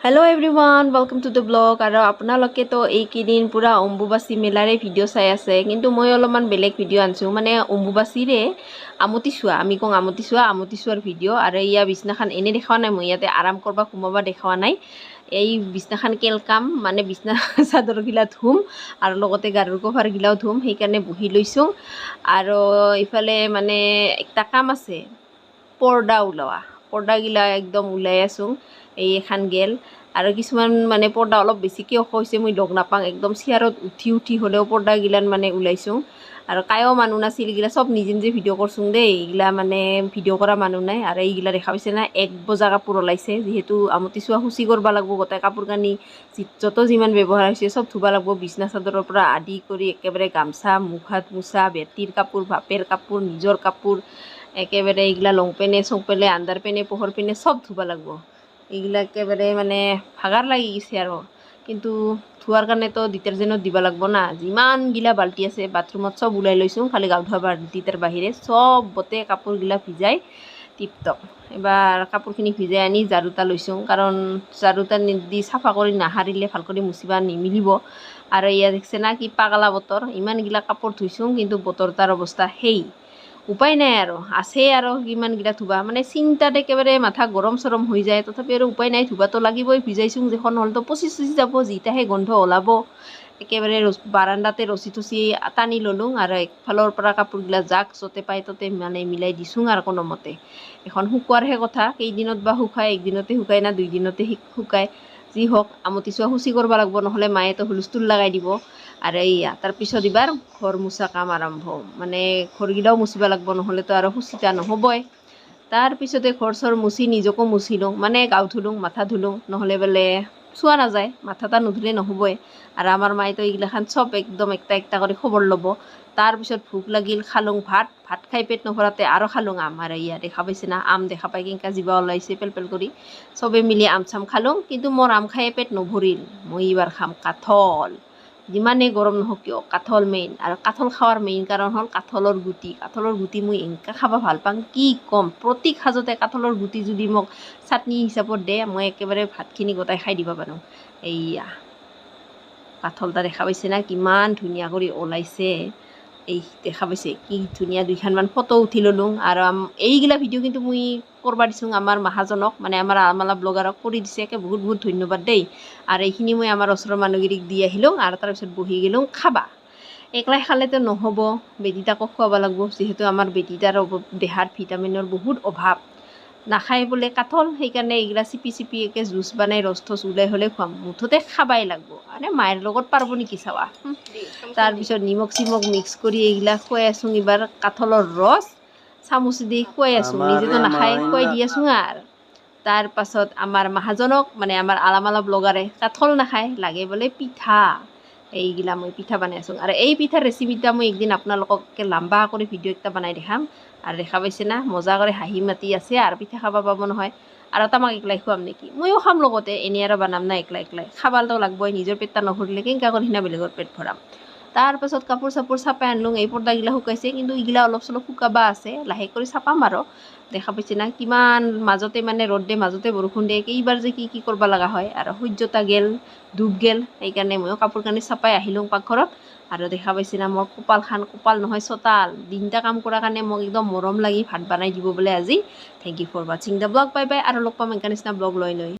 Hello everyone, welcome to the blog. আৰু আপোনালোকে তো এইকেইদিন পুৰা অম্বুবাচী মেলাৰে ভিডিঅ' চাই আছে, কিন্তু মই অলপমান বেলেগ ভিডিঅ' আনিছোঁ, মানে অম্বুবাচীৰে আমতি চোৱা, আমি কওঁ আমতি চোৱাৰ ভিডিঅ'। আৰু ইয়া বিছনাখন এনে দেখাৱা নাই, মই ইয়াতে আৰাম কৰবা ঘুমাবা দেখাৱা নাই। এই বিছনাখন কেলকাম, মানে বিছনা চাদৰগিলা ধুম আৰু লগতে গাৰুৰ কভাৰগিলাও ধুম, সেইকাৰণে বহি লৈছোঁ। আৰু ইফালে মানে একটা কাম আছে, পৰ্দা ওলোৱা, পৰ্দাগিলা একদম ওলাই আছোঁ। এই এখন গেল আৰু কিছুমান মানে পৰ্দা অলপ বেছিকৈ ওখ হৈছে, মই লগ নাপাওঁ, একদম চেয়াৰত উঠি হ'লেও পৰ্দাগিলান মানে ওলাইছোঁ। আৰু কায়ো মানুহ নাছিল, এইগিলা চব নিজে নিজে ভিডিঅ' কৰছোং দেই, এইগিলা মানে ভিডিঅ' কৰা মানুহ নাই। আৰু এইগিলা দেখা পাইছে না, এক বজা কাপোৰ ওলাইছে, যিহেতু আমতি চোৱা শুচি কৰিব লাগিব, গোটেই কাপোৰ কানি যত যিমান ব্যৱহাৰ হৈছে চব ধুব লাগিব, বিছনা চাদৰৰ পৰা আদি কৰি একেবাৰে গামচা, মুখ হাত মোচা, বেটিৰ কাপোৰ, বাপেৰ কাপোৰ, নিজৰ কাপোৰ, একেবাৰে এইগিলা লং পেনে চংপেনে আণ্ডাৰ পেনে পোহৰ পেনে চব ধুব লাগিব। এইগিলা একেবাৰে মানে ভাগাৰ লাগি গৈছে আৰু, কিন্তু ধোৱাৰ কাৰণেতো ডিটাৰজেণ্টত দিব লাগিব না। যিমানগিলা বাল্টি আছে বাথৰুমত চব ওলাই লৈছোঁ, খালি গা ধোৱা বাল্টিটাৰ বাহিৰে চবতে কাপোৰগিলা ভিজাই টিপটপ। এবাৰ কাপোৰখিনি ভিজাই আনি ঝাৰুটা লৈছোঁ, কাৰণ ঝাৰুটা দি চাফা কৰি নাসাৰিলে ভাল কৰি মুচিবা নিমিলিব। আৰু ইয়াত দেখছে না কি পাগলা বতৰ, ইমানগিলা কাপোৰ ধুইছোঁ, কিন্তু বতৰটাৰ অৱস্থা সেই উপায় নাই আৰু, আছে আৰু কিমানগিলা ধুবা, মানে চিন্তাত একেবাৰে মাথা গৰম চৰম হৈ যায়। তথাপি আৰু উপায় নাই, ধুবাতো লাগিবই, ভিজাইছোঁ যিখন হ'লতো পচি যাব, যিটাহে গোন্ধ ওলাব। একেবাৰে বাৰাণ্ডাতে ৰচি থচি টানি ল'লোঁ, আৰু একফালৰ পৰা কাপোৰগিলা জাক য'তে পাই ত'তে মানে মিলাই দিছোঁ আৰু কোনোমতে। এখন শুকোৱাৰহে কথা, কেইদিনত বা শুকায়, একদিনতে শুকায় না 2 দিনতে শুকায়, যি হওক আমতি চোৱা শুচি কৰিব লাগিব, নহ'লে মায়েতো হুলস্থুল লগাই দিব। আৰু এইয়া তাৰপিছত এইবাৰ ঘৰ মোচা কাম আৰম্ভ, মানে ঘৰগিলাও মুচিব লাগিব, নহ'লেতো আৰু শুচিতা নহ'বই। তাৰপিছতে ঘৰ চৰ মুচি নিজকো মুচিলোঁ, মানে গাও ধুলোঁ, মাথা ধুলোঁ, নহ'লে বোলে চোৱা নাযায়, মাথাটা নুধুলে নহ'বই। আৰু আমাৰ মায়েতো এইগিলাখান চব একদম একটা কৰি খবৰ ল'ব। তাৰপিছত ভোক লাগিল, খালোঁ ভাত খাই পেট নভৰাতে আৰু খালোঁ আম। আৰু ইয়া দেখা পাইছে না, আম দেখা পাই কেনেকা জিবা ওলাইছে পেল কৰি, চবে মিলি আম চাম খালোঁ, কিন্তু মোৰ আম খাই পেট নভৰিল। মই এইবাৰ খাম কাঠল, যিমানেই গৰম নহওক কিয় কাঠল মেইন। আৰু কাঠল খোৱাৰ মেইন কাৰণ হ'ল কাঠলৰ গুটি মই এনেকা খাব ভাল পাওঁ, কি ক'ম। প্ৰতি সাজতে কাঠলৰ গুটি যদি মোক চাটনি হিচাপত দিয়ে, মই একেবাৰে ভাতখিনি গোটাই খাই দিব পাৰোঁ। এইয়া কাঠলটা দেখা পাইছে না, কিমান ধুনীয়া কৰি ওলাইছে, এই দেখা পাইছে কি ধুনীয়া। 2খনমান ফটো উঠি ল'লোঁ। আৰু এইগিলা ভিডিঅ' কিন্তু মই কৰিব দিছোঁ আমাৰ মহাজনক, মানে আমাৰ আমালা ব্লগাৰক কৰি দিছে, একে বহুত বহুত ধন্যবাদ দেই। আৰু এইখিনি মই আমাৰ ওচৰৰ মানুহগিৰিক দি আহিলোঁ, আৰু তাৰপিছত বহি গ'লোঁ খাবা। একলাই খালেতো নহ'ব, বেটীটাকো খুৱাব লাগিব, যিহেতু আমাৰ বেটীটাৰ দেহাত ভিটামিনৰ বহুত অভাৱ, নাখায় বোলে কাঠল, সেইকাৰণে এইগিলা চিপি একে জুচ বনাই ৰস থচ ওলাই হ'লে খুৱাম, মুঠতে খাবাই লাগিব। মানে মায়েৰ লগত পাৰিব নেকি চাৱা। তাৰপিছত নিমখ চিমখ মিক্স কৰি এইগিলা খুৱাই আছোঁ, এইবাৰ কাঠলৰ ৰস চামুচ দি খুৱাই আছোঁ, নিজেতো নাখায়, খুৱাই দি আছোঁ। আৰু তাৰপাছত আমাৰ মহাজনক, মানে আমাৰ আলামালা ব্লগাৰে কাঠল নাখায়, লাগে বোলে পিঠা, এইগিলা মই পিঠা বনাই আছোঁ। আৰু এই পিঠাৰ ৰেচিপিটা মই একদিন আপোনালোকক লম্বা কৰি ভিডিঅ' এটা বনাই দেখাম। আৰু দেখা পাইছে না, মজা কৰি হাঁহি মাতি আছে, আৰু পিঠা খাব পাব নহয়। আৰু তামাক একলাই খুৱাম নেকি, ময়ো খাম লগতে, এনেই আৰু বনাম না একলাই খাবাতো লাগবই, নিজৰ পেটটা নভৰিলে কেনেকা কৰি সিনা বেলেগৰ পেট ভৰাম। তাৰপাছত কাপোৰ চাপোৰ চাপাই আনিলোঁ, এই পৰ্দাগিলা শুকাইছে, কিন্তু এইগিলা অলপ চলপ শুকাবা আছে, লাহে কৰি চাপাম। আৰু দেখা পাইছে না, কিমান মাজতে মানে ৰ'দ দিয়ে, মাজতে বৰষুণ দিয়ে, এইবাৰ যে কি কৰিব লগা হয়। আৰু সূৰ্যটা গেল, ডুব গেল, সেইকাৰণে ময়ো কাপোৰ কানি চাপাই আহিলোঁ পাকঘৰত। আৰু দেখা পাইছে না, মোৰ কপাল নহয় চোতাল, দিনটা কাম কৰাৰ কাৰণে মোক একদম মৰম লাগি ভাত বনাই দিব বোলে আজি। থেংক ইউ ফৰ ৱাচিং দ্য ব্লগ, বাই বাই। আৰু লগ পাম এনেকা নিচিনা ব্লগ লৈ